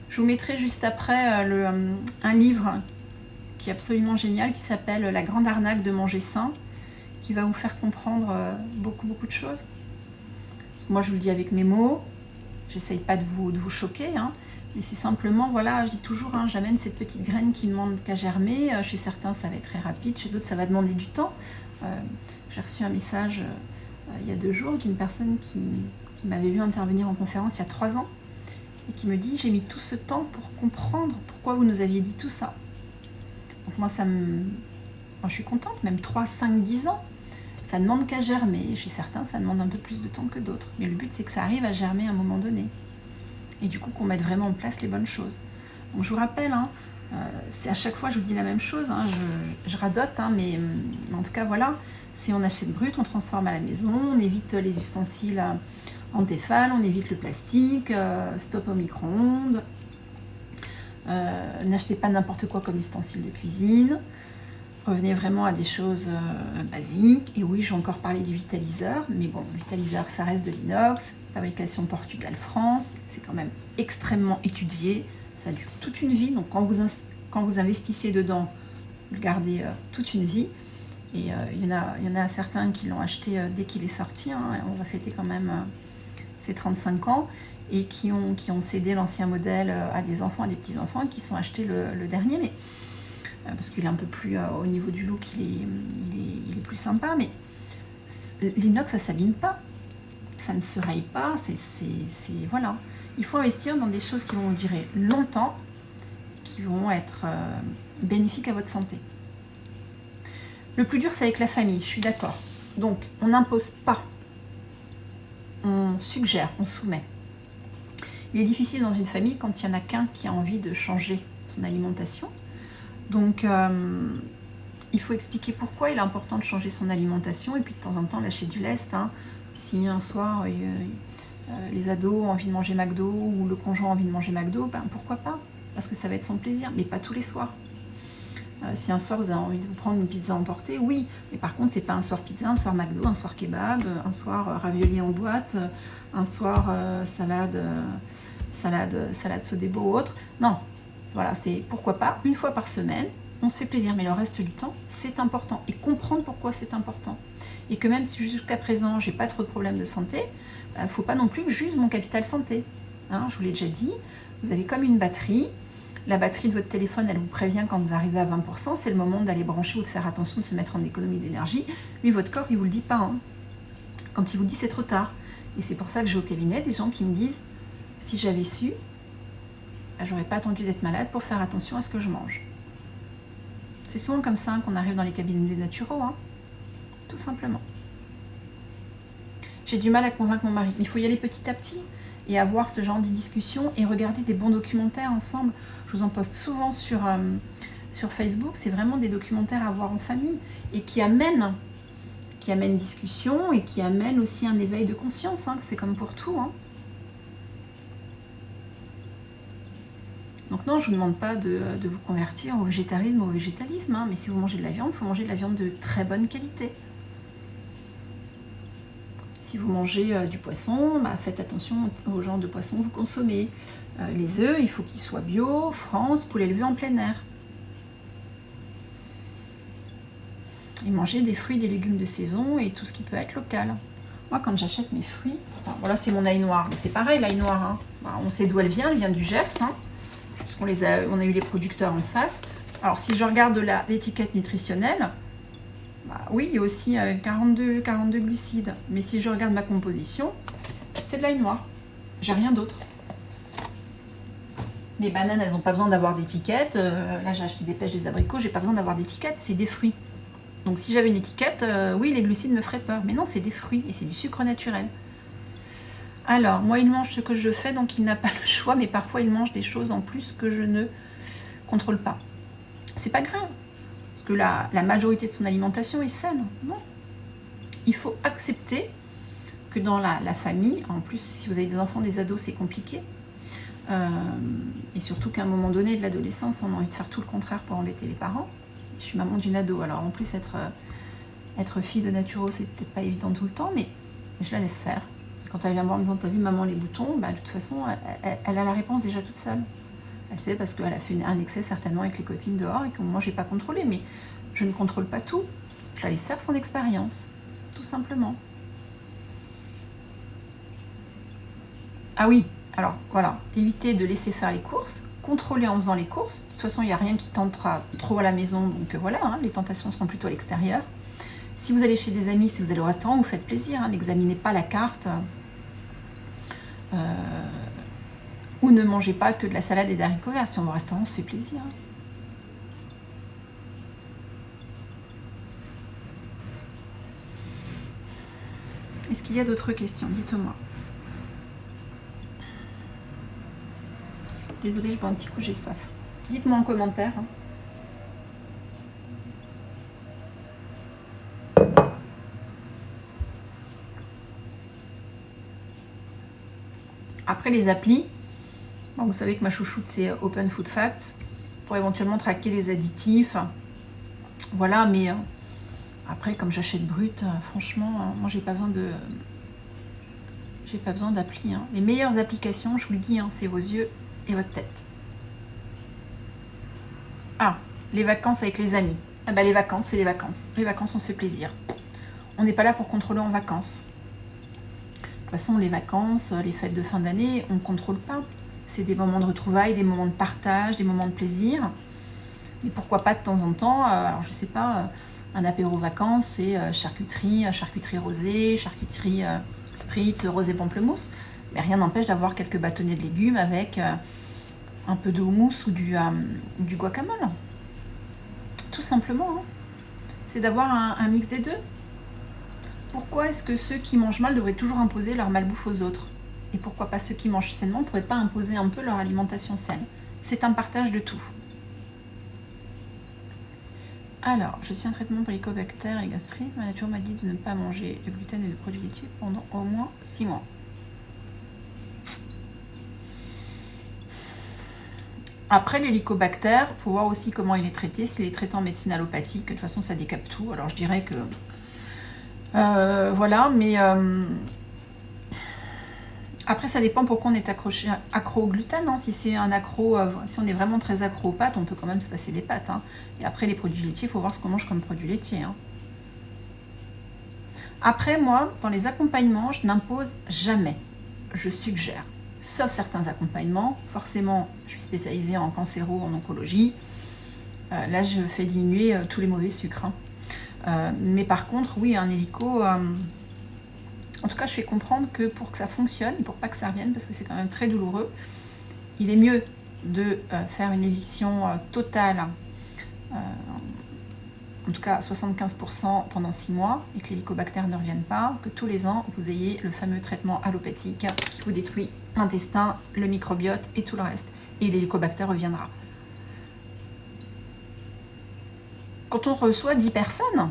Je vous mettrai juste après un livre qui est absolument génial, qui s'appelle La grande arnaque de manger sain, qui va vous faire comprendre beaucoup de choses. Moi, je vous le dis avec mes mots, j'essaye pas de vous choquer, hein, mais c'est simplement, voilà, je dis toujours, hein, j'amène cette petite graine qui ne demande qu'à germer. Chez certains, ça va être très rapide, chez d'autres, ça va demander du temps. J'ai reçu un message il y a 2 jours d'une personne qui m'avait vu intervenir en conférence il y a 3 ans et qui me dit, j'ai mis tout ce temps pour comprendre pourquoi vous nous aviez dit tout ça. Donc moi, moi je suis contente, même 3, 5, 10 ans, ça ne demande qu'à germer. Chez certains, ça demande un peu plus de temps que d'autres. Mais le but, c'est que ça arrive à germer à un moment donné. Et du coup, qu'on mette vraiment en place les bonnes choses. Donc je vous rappelle, hein, c'est à chaque fois, je vous dis la même chose, hein, je radote, hein, mais en tout cas, voilà, si on achète brut, on transforme à la maison, on évite les ustensiles en Tefal, on évite le plastique, stop au micro-ondes, n'achetez pas n'importe quoi comme ustensile de cuisine, revenez vraiment à des choses basiques. Et oui, je vais encore parler du vitaliseur, mais bon, le vitaliseur, ça reste de l'inox, fabrication Portugal-France, c'est quand même extrêmement étudié, ça dure toute une vie, donc quand vous investissez dedans, vous le gardez toute une vie. Et il y en a certains qui l'ont acheté dès qu'il est sorti, hein, on va fêter quand même ses 35 ans, et qui ont cédé l'ancien modèle à des enfants, à des petits-enfants, qui sont achetés le dernier, mais parce qu'il est un peu plus, au niveau du look, il est plus sympa, mais l'inox, ça ne s'abîme pas, ça ne se raye pas, voilà. Il faut investir dans des choses qui vont durer longtemps, qui vont être bénéfiques à votre santé. Le plus dur, c'est avec la famille, je suis d'accord. Donc, on n'impose pas, on suggère, on soumet. Il est difficile dans une famille quand il n'y en a qu'un qui a envie de changer son alimentation. Donc, il faut expliquer pourquoi il est important de changer son alimentation et puis de temps en temps lâcher du lest. Hein. Si un soir, les ados ont envie de manger McDo ou le conjoint a envie de manger McDo, ben pourquoi pas? Parce que ça va être son plaisir, mais pas tous les soirs. Si un soir vous avez envie de vous prendre une pizza emportée, oui, mais par contre c'est pas un soir pizza, un soir McDo, un soir kebab, un soir ravioli en boîte, un soir salade sodebo ou autre. Non, voilà, c'est pourquoi pas une fois par semaine, on se fait plaisir, mais le reste du temps c'est important, et comprendre pourquoi c'est important, et que même si jusqu'à présent j'ai pas trop de problèmes de santé, faut pas non plus que j'use mon capital santé. Hein, je vous l'ai déjà dit, vous avez comme une batterie. La batterie de votre téléphone, elle vous prévient quand vous arrivez à 20%, c'est le moment d'aller brancher ou de faire attention, de se mettre en économie d'énergie. Lui, votre corps, il vous le dit pas. Hein. Quand il vous dit, c'est trop tard. Et c'est pour ça que j'ai au cabinet des gens qui me disent, si j'avais su, j'aurais pas attendu d'être malade pour faire attention à ce que je mange. C'est souvent comme ça qu'on arrive dans les cabinets des naturaux, hein. Tout simplement. J'ai du mal à convaincre mon mari, mais il faut y aller petit à petit et avoir ce genre de discussion et regarder des bons documentaires ensemble. Je vous en poste souvent sur Facebook, c'est vraiment des documentaires à voir en famille et qui amènent discussion et qui amènent aussi un éveil de conscience, hein, c'est comme pour tout. Hein. Donc non, je ne vous demande pas de vous convertir au végétarisme ou au végétalisme, hein, mais si vous mangez de la viande, il faut manger de la viande de très bonne qualité. Si vous mangez du poisson, faites attention au genre de poisson que vous consommez. Les œufs, il faut qu'ils soient bio, France, poulet élevé en plein air. Et manger des fruits, des légumes de saison et tout ce qui peut être local. Moi, quand j'achète mes fruits, voilà, c'est mon ail noir, mais c'est pareil, l'ail noir. Hein. On sait d'où elle vient du Gers, hein, parce on a eu les producteurs en face. Alors, si je regarde l'étiquette nutritionnelle, oui, il y a aussi 42 glucides. Mais si je regarde ma composition, c'est de l'ail noir. J'ai rien d'autre. Mes bananes, elles n'ont pas besoin d'avoir d'étiquette. Là, j'ai acheté des pêches, des abricots, j'ai pas besoin d'avoir d'étiquette, c'est des fruits. Donc si j'avais une étiquette, oui, les glucides me feraient peur. Mais non, c'est des fruits et c'est du sucre naturel. Alors, moi, il mange ce que je fais, donc il n'a pas le choix, mais parfois, il mange des choses en plus que je ne contrôle pas. C'est pas grave. Que la majorité de son alimentation est saine. Non. Il faut accepter que dans la famille, en plus si vous avez des enfants, des ados, c'est compliqué, Et surtout qu'à un moment donné de l'adolescence, on a envie de faire tout le contraire pour embêter les parents. Je suis maman d'une ado, alors en plus être fille de naturo, c'est peut-être pas évident tout le temps, mais je la laisse faire. Quand elle vient me voir en me disant, t'as vu maman les boutons, bah, de toute façon, elle a la réponse déjà toute seule. Elle sait parce qu'elle a fait un excès certainement avec les copines dehors et que moi j'ai pas contrôlé, mais je ne contrôle pas tout. Je la laisse faire son expérience, tout simplement. Ah oui, alors voilà, évitez de laisser faire les courses, contrôler en faisant les courses. De toute façon, il n'y a rien qui tentera trop à la maison, donc voilà, hein, les tentations seront plutôt à l'extérieur. Si vous allez chez des amis, si vous allez au restaurant, vous faites plaisir, hein, n'examinez pas la carte. Ou ne mangez pas que de la salade et d'haricots verts. Si on va au restaurant, on se fait plaisir. Est-ce qu'il y a d'autres questions? Dites-moi. Désolée, je bois un petit coup, j'ai soif. Dites-moi en commentaire. Après les applis, bon, vous savez que ma chouchoute c'est Open Food Facts pour éventuellement traquer les additifs. Voilà, mais après comme j'achète brut, franchement, moi j'ai pas besoin d'appli. Hein. Les meilleures applications, je vous le dis, hein, c'est vos yeux et votre tête. Ah, les vacances avec les amis. Ah bah les vacances, c'est les vacances. Les vacances, on se fait plaisir. On n'est pas là pour contrôler en vacances. De toute façon, les vacances, les fêtes de fin d'année, on ne contrôle pas. C'est des moments de retrouvailles, des moments de partage, des moments de plaisir. Mais pourquoi pas de temps en temps, alors je sais pas, un apéro vacances, c'est charcuterie rosée, charcuterie spritz, rosé pamplemousse. Mais rien n'empêche d'avoir quelques bâtonnets de légumes avec un peu de houmous ou du guacamole. Tout simplement. Hein. C'est d'avoir un mix des deux. Pourquoi est-ce que ceux qui mangent mal devraient toujours imposer leur malbouffe aux autres? Et pourquoi pas ceux qui mangent sainement ne pourraient pas imposer un peu leur alimentation saine? C'est un partage de tout. Alors, je suis en traitement pour l'hélicobacter et gastrite. Ma nature m'a dit de ne pas manger de gluten et de produits laitiers pendant au moins 6 mois. Après l'hélicobacter, il faut voir aussi comment il est traité. S'il est traité en médecine allopathique, de toute façon ça décape tout. Alors je dirais que... voilà, mais... après ça dépend pourquoi on est accro au gluten. Hein. Si c'est un accro, si on est vraiment très accro aux pâtes, on peut quand même se passer des pâtes. Hein. Et après les produits laitiers, il faut voir ce qu'on mange comme produits laitiers. Hein. Après moi, dans les accompagnements, je n'impose jamais. Je suggère. Sauf certains accompagnements. Forcément, je suis spécialisée en cancéro, en oncologie. Là, je fais diminuer tous les mauvais sucres. Hein. Mais par contre, oui, un hélico... en tout cas, je fais comprendre que pour que ça fonctionne, pour pas que ça revienne, parce que c'est quand même très douloureux, il est mieux de faire une éviction totale, en tout cas 75% pendant 6 mois, et que l'hélicobacter ne revienne pas, que tous les ans, vous ayez le fameux traitement allopathique qui vous détruit l'intestin, le microbiote et tout le reste. Et l'hélicobacter reviendra. Quand on reçoit 10 personnes,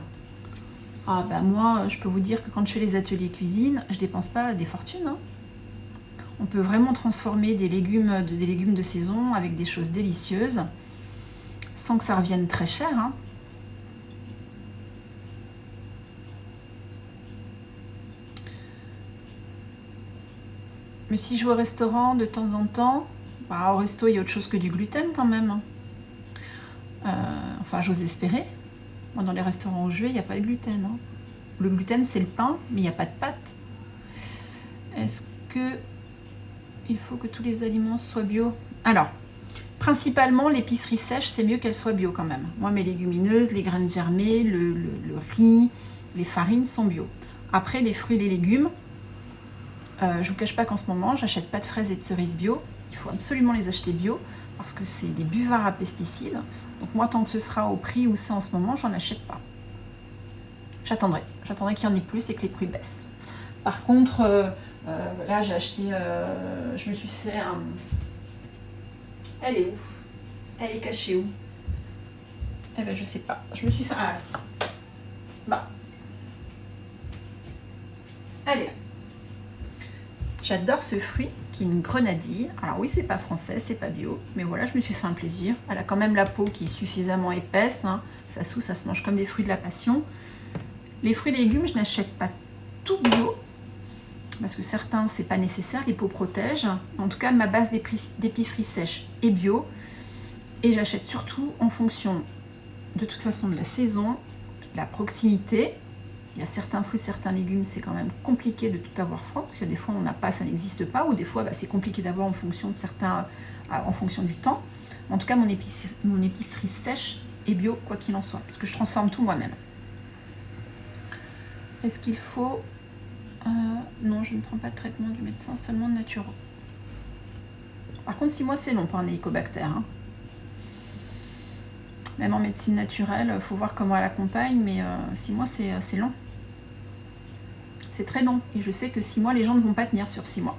ah bah moi, je peux vous dire que quand je fais les ateliers cuisine, je dépense pas des fortunes. Hein. On peut vraiment transformer des légumes de saison avec des choses délicieuses, sans que ça revienne très cher. Hein. Mais si je vais au restaurant de temps en temps, bah, au resto il y a autre chose que du gluten quand même. Enfin, j'ose espérer. Moi, dans les restaurants où je vais, il n'y a pas de gluten. Hein. Le gluten, c'est le pain, mais il n'y a pas de pâte. Est-ce que il faut que tous les aliments soient bio? Alors, principalement, l'épicerie sèche, c'est mieux qu'elle soit bio quand même. Moi, mes légumineuses, les graines germées, le riz, les farines sont bio. Après, les fruits et les légumes, je ne vous cache pas qu'en ce moment, j'achète pas de fraises et de cerises bio. Il faut absolument les acheter bio parce que c'est des buvards à pesticides. Donc moi, tant que ce sera au prix où c'est en ce moment, j'en achète pas. J'attendrai qu'il y en ait plus et que les prix baissent. Par contre, là, j'ai acheté... je me suis fait un... Elle est où? Elle est cachée où? Eh ben, je sais pas. Je me suis fait... Ah, si. Bah. Elle est là. J'adore ce fruit. qui est une grenadille. Alors oui, c'est pas français, c'est pas bio, mais voilà, je me suis fait un plaisir. Elle a quand même la peau qui est suffisamment épaisse, hein. Ça se mange comme des fruits de la passion. Les fruits et légumes, je n'achète pas tout bio, parce que certains, c'est pas nécessaire, les peaux protègent. En tout cas, ma base d'épicerie sèche est bio, et j'achète surtout en fonction, de toute façon, de la saison, de la proximité. Il y a certains fruits, certains légumes, c'est quand même compliqué de tout avoir froid, parce que des fois on n'a pas, ça n'existe pas, ou des fois c'est compliqué d'avoir en fonction de certains, en fonction du temps. En tout cas, mon épicerie sèche est bio, quoi qu'il en soit, parce que je transforme tout moi-même. Est-ce qu'il faut... non, je ne prends pas de traitement du médecin, seulement de naturo. Par contre, 6 mois, c'est long pour un hélicobactère, hein. Même en médecine naturelle, il faut voir comment elle accompagne, mais 6 mois, c'est long. C'est très long. Et je sais que 6 mois, les gens ne vont pas tenir sur 6 mois.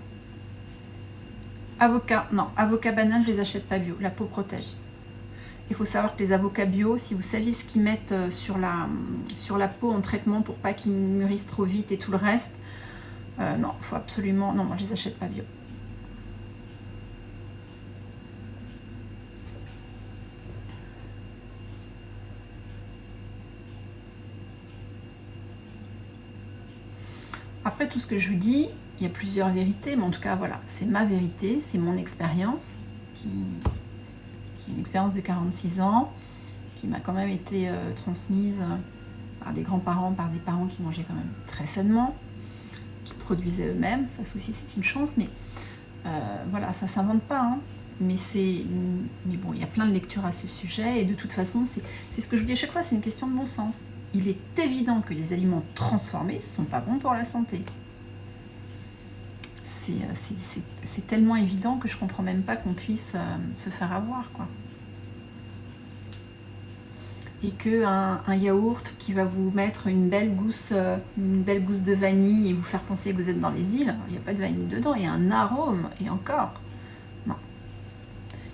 Avocat, non. Avocat banane, je les achète pas bio. La peau protège. Il faut savoir que les avocats bio, si vous saviez ce qu'ils mettent sur la peau en traitement pour pas qu'ils mûrissent trop vite et tout le reste, non, il faut absolument... Non, moi, je les achète pas bio. Après tout ce que je vous dis, il y a plusieurs vérités, mais en tout cas, voilà, c'est ma vérité, c'est mon expérience, qui est une expérience de 46 ans, qui m'a quand même été transmise par des grands-parents, par des parents qui mangeaient quand même très sainement, qui produisaient eux-mêmes. Ça aussi, c'est une chance, mais voilà, ça ne s'invente pas, hein. Mais bon, il y a plein de lectures à ce sujet, et de toute façon, c'est ce que je vous dis à chaque fois, c'est une question de bon sens. Il est évident que les aliments transformés ne sont pas bons pour la santé. C'est tellement évident que je ne comprends même pas qu'on puisse se faire avoir, quoi. Et qu'un yaourt qui va vous mettre une belle gousse de vanille et vous faire penser que vous êtes dans les îles, il n'y a pas de vanille dedans, il y a un arôme, et encore. Non.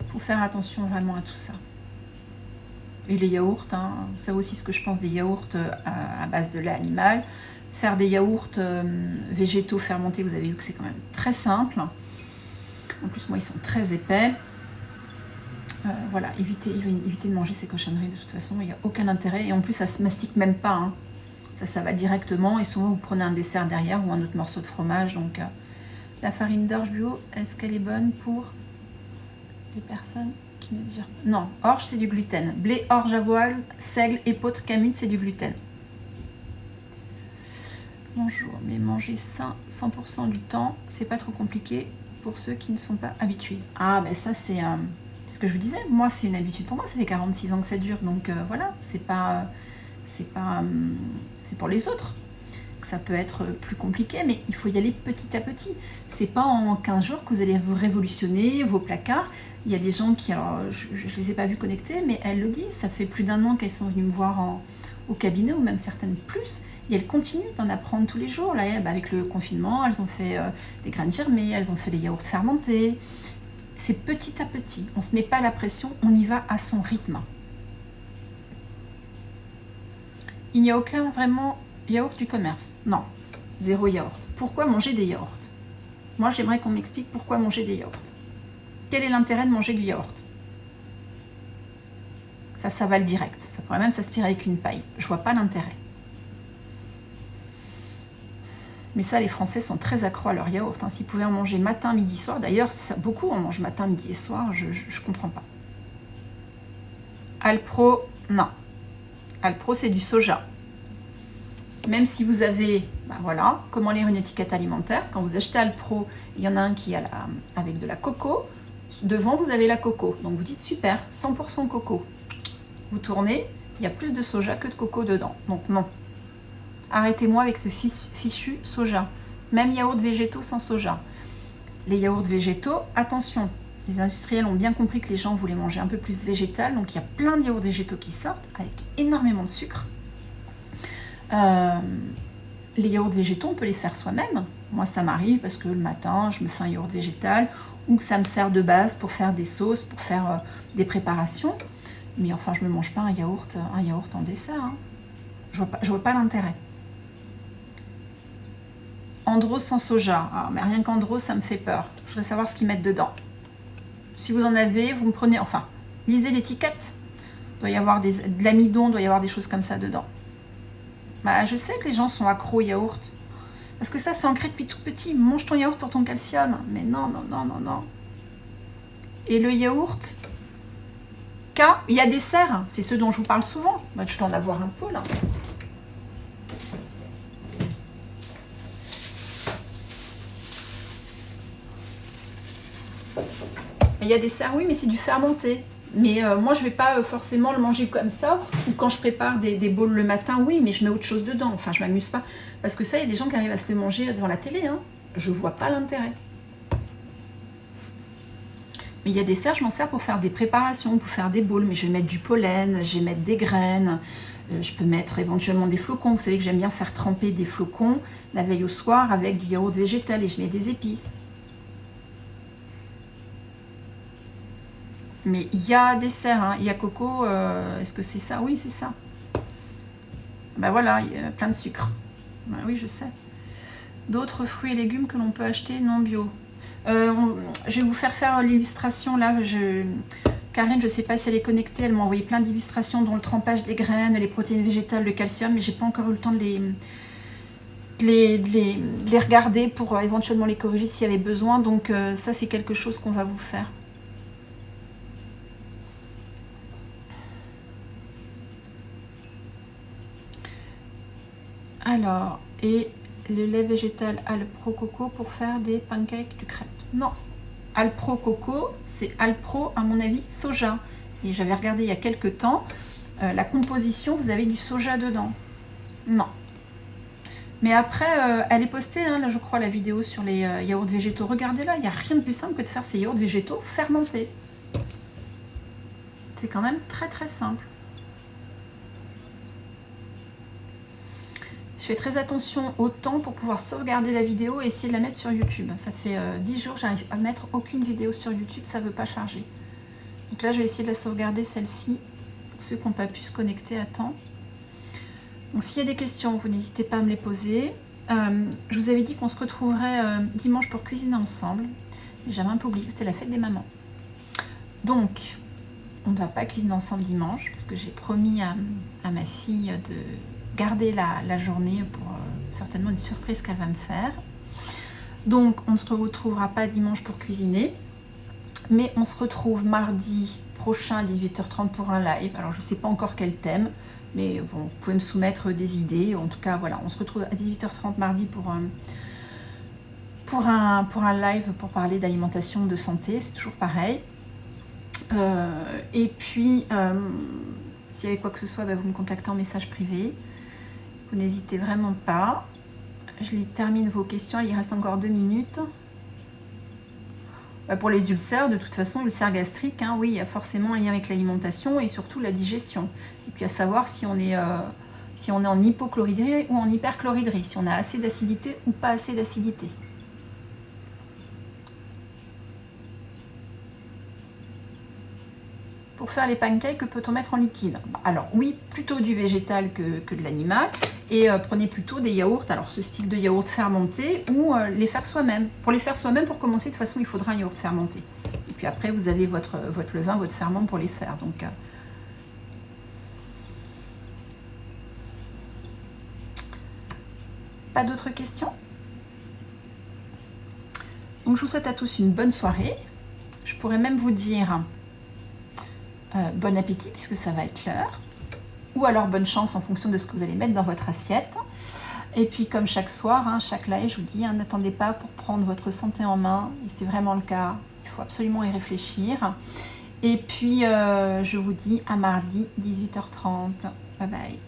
Il faut faire attention vraiment à tout ça. Et les yaourts, hein, c'est aussi ce que je pense des yaourts à base de lait animal. Faire des yaourts végétaux fermentés, vous avez vu que c'est quand même très simple. En plus, moi, ils sont très épais. Voilà, évitez de manger ces cochonneries de toute façon, il n'y a aucun intérêt. Et en plus, ça se mastique même pas, hein. Ça s'avale directement. Et souvent, vous prenez un dessert derrière ou un autre morceau de fromage. Donc, la farine d'orge bio, est-ce qu'elle est bonne pour les personnes qui ne digèrent pas? Non, orge, c'est du gluten. Blé, orge, avoine, seigle, épeautre, camute, c'est du gluten. Bonjour, mais manger sain 100% du temps, c'est pas trop compliqué pour ceux qui ne sont pas habitués. Ah, ben ça, c'est ce que je vous disais. Moi, c'est une habitude pour moi. Ça fait 46 ans que ça dure. Donc, voilà, c'est pour les autres que ça peut être plus compliqué, mais il faut y aller petit à petit. C'est pas en 15 jours que vous allez vous révolutionner vos placards. Il y a des gens qui, alors, je les ai pas vus connectés, mais elles le disent. Ça fait plus d'1 an qu'elles sont venues me voir au cabinet, ou même certaines plus. Et elles continuent d'en apprendre tous les jours. Là, avec le confinement, elles ont fait des graines germées, elles ont fait des yaourts fermentés. C'est petit à petit. On ne se met pas la pression, on y va à son rythme. Il n'y a aucun vraiment yaourt du commerce. Non, 0 yaourt. Pourquoi manger des yaourts? Moi, j'aimerais qu'on m'explique pourquoi manger des yaourts. Quel est l'intérêt de manger du yaourt? Ça s'avale direct. Ça pourrait même s'aspirer avec une paille. Je vois pas l'intérêt. Mais ça, les Français sont très accros à leur yaourt, hein. S'ils pouvaient en manger matin, midi, soir, d'ailleurs, beaucoup en mangent matin, midi et soir, je comprends pas. Alpro, non. Alpro, c'est du soja. Même si vous avez, voilà, comment lire une étiquette alimentaire, quand vous achetez Alpro, il y en a un qui a avec de la coco, devant vous avez la coco. Donc vous dites super, 100% coco. Vous tournez, il y a plus de soja que de coco dedans. Donc non. Arrêtez-moi avec ce fichu soja. Même yaourt végétaux sans soja. Les yaourts végétaux, attention, les industriels ont bien compris que les gens voulaient manger un peu plus végétal, donc il y a plein de yaourts végétaux qui sortent avec énormément de sucre. Les yaourts végétaux, on peut les faire soi-même. Moi, ça m'arrive parce que le matin, je me fais un yaourt végétal ou que ça me sert de base pour faire des sauces, pour faire des préparations. Mais enfin, je ne me mange pas un yaourt en dessert, hein. Je vois pas l'intérêt. Andros sans soja. Ah, mais rien qu'Andros, ça me fait peur. Je voudrais savoir ce qu'ils mettent dedans. Si vous en avez, vous me prenez... Enfin, lisez l'étiquette. Il doit y avoir de l'amidon, il doit y avoir des choses comme ça dedans. Bah, je sais que les gens sont accros au yaourt. Parce que ça, c'est ancré depuis tout petit. Mange ton yaourt pour ton calcium. Mais non, non, non, non, non. Et le yaourt, il y a des serres. C'est ceux dont je vous parle souvent. Bah, je dois en avoir un peu, là. Il y a des serres, oui, mais c'est du fermenté. Mais moi, je ne vais pas forcément le manger comme ça. Ou quand je prépare des bowls le matin, oui, mais je mets autre chose dedans. Enfin, je ne m'amuse pas. Parce que ça, il y a des gens qui arrivent à se le manger devant la télé. Hein. Je ne vois pas l'intérêt. Mais il y a des serres, je m'en sers pour faire des préparations, pour faire des bowls. Mais je vais mettre du pollen, je vais mettre des graines. Je peux mettre éventuellement des flocons. Vous savez que j'aime bien faire tremper des flocons la veille au soir avec du yaourt végétal. Et je mets des épices. Mais il y a des serres, hein. Il y a coco, est-ce que c'est ça? Oui, c'est ça. Ben voilà, il y a plein de sucre. Ben oui, je sais. D'autres fruits et légumes que l'on peut acheter non bio. Je vais vous faire l'illustration là. Karine, je ne sais pas si elle est connectée, elle m'a envoyé plein d'illustrations dont le trempage des graines, les protéines végétales, le calcium, mais j'ai pas encore eu le temps de les regarder pour éventuellement les corriger s'il y avait besoin. Donc ça, c'est quelque chose qu'on va vous faire. Alors, et le lait végétal Alpro Coco pour faire des pancakes du crêpe. Non, Alpro Coco, c'est Alpro, à mon avis, soja. Et j'avais regardé il y a quelques temps, la composition, vous avez du soja dedans. Non. Mais après, elle est postée, hein, là je crois, la vidéo sur les yaourts végétaux. Regardez-la, il n'y a rien de plus simple que de faire ces yaourts végétaux fermentés. C'est quand même très très simple. Je fais très attention au temps pour pouvoir sauvegarder la vidéo et essayer de la mettre sur YouTube. Ça fait 10 jours, j'arrive à mettre aucune vidéo sur YouTube, ça ne veut pas charger. Donc là, je vais essayer de la sauvegarder, celle-ci, pour ceux qui n'ont pas pu se connecter à temps. Donc s'il y a des questions, vous n'hésitez pas à me les poser. Je vous avais dit qu'on se retrouverait dimanche pour cuisiner ensemble. J'avais un peu oublié que c'était la fête des mamans. Donc, on ne va pas cuisiner ensemble dimanche, parce que j'ai promis à ma fille de garder la journée pour certainement une surprise qu'elle va me faire. Donc on ne se retrouvera pas dimanche pour cuisiner, mais on se retrouve mardi prochain à 18h30 pour un live. Alors je ne sais pas encore quel thème, mais bon, vous pouvez me soumettre des idées. En tout cas voilà, on se retrouve à 18h30 mardi pour un live pour parler d'alimentation, de santé, c'est toujours pareil. Et puis s'il y avait quoi que ce soit, vous me contactez en message privé. Vous n'hésitez vraiment pas. Je termine vos questions. Il reste encore 2 minutes. Pour les ulcères, de toute façon, ulcères gastriques, hein, oui, il y a forcément un lien avec l'alimentation et surtout la digestion. Et puis à savoir si on est en hypochloridrie ou en hyperchloridrie, si on a assez d'acidité ou pas assez d'acidité. Pour faire les pancakes, que peut-on mettre en liquide? Alors oui, plutôt du végétal que de l'animal. Et prenez plutôt des yaourts, alors ce style de yaourt fermenté ou les faire soi-même. Pour les faire soi-même, pour commencer, de toute façon, il faudra un yaourt fermenté. Et puis après, vous avez votre levain, votre ferment pour les faire. Donc, pas d'autres questions? Donc je vous souhaite à tous une bonne soirée. Je pourrais même vous dire bon appétit puisque ça va être l'heure. Ou alors bonne chance en fonction de ce que vous allez mettre dans votre assiette. Et puis comme chaque soir, hein, chaque live, je vous dis, hein, n'attendez pas pour prendre votre santé en main. Et c'est vraiment le cas. Il faut absolument y réfléchir. Et puis je vous dis à mardi 18h30. Bye bye.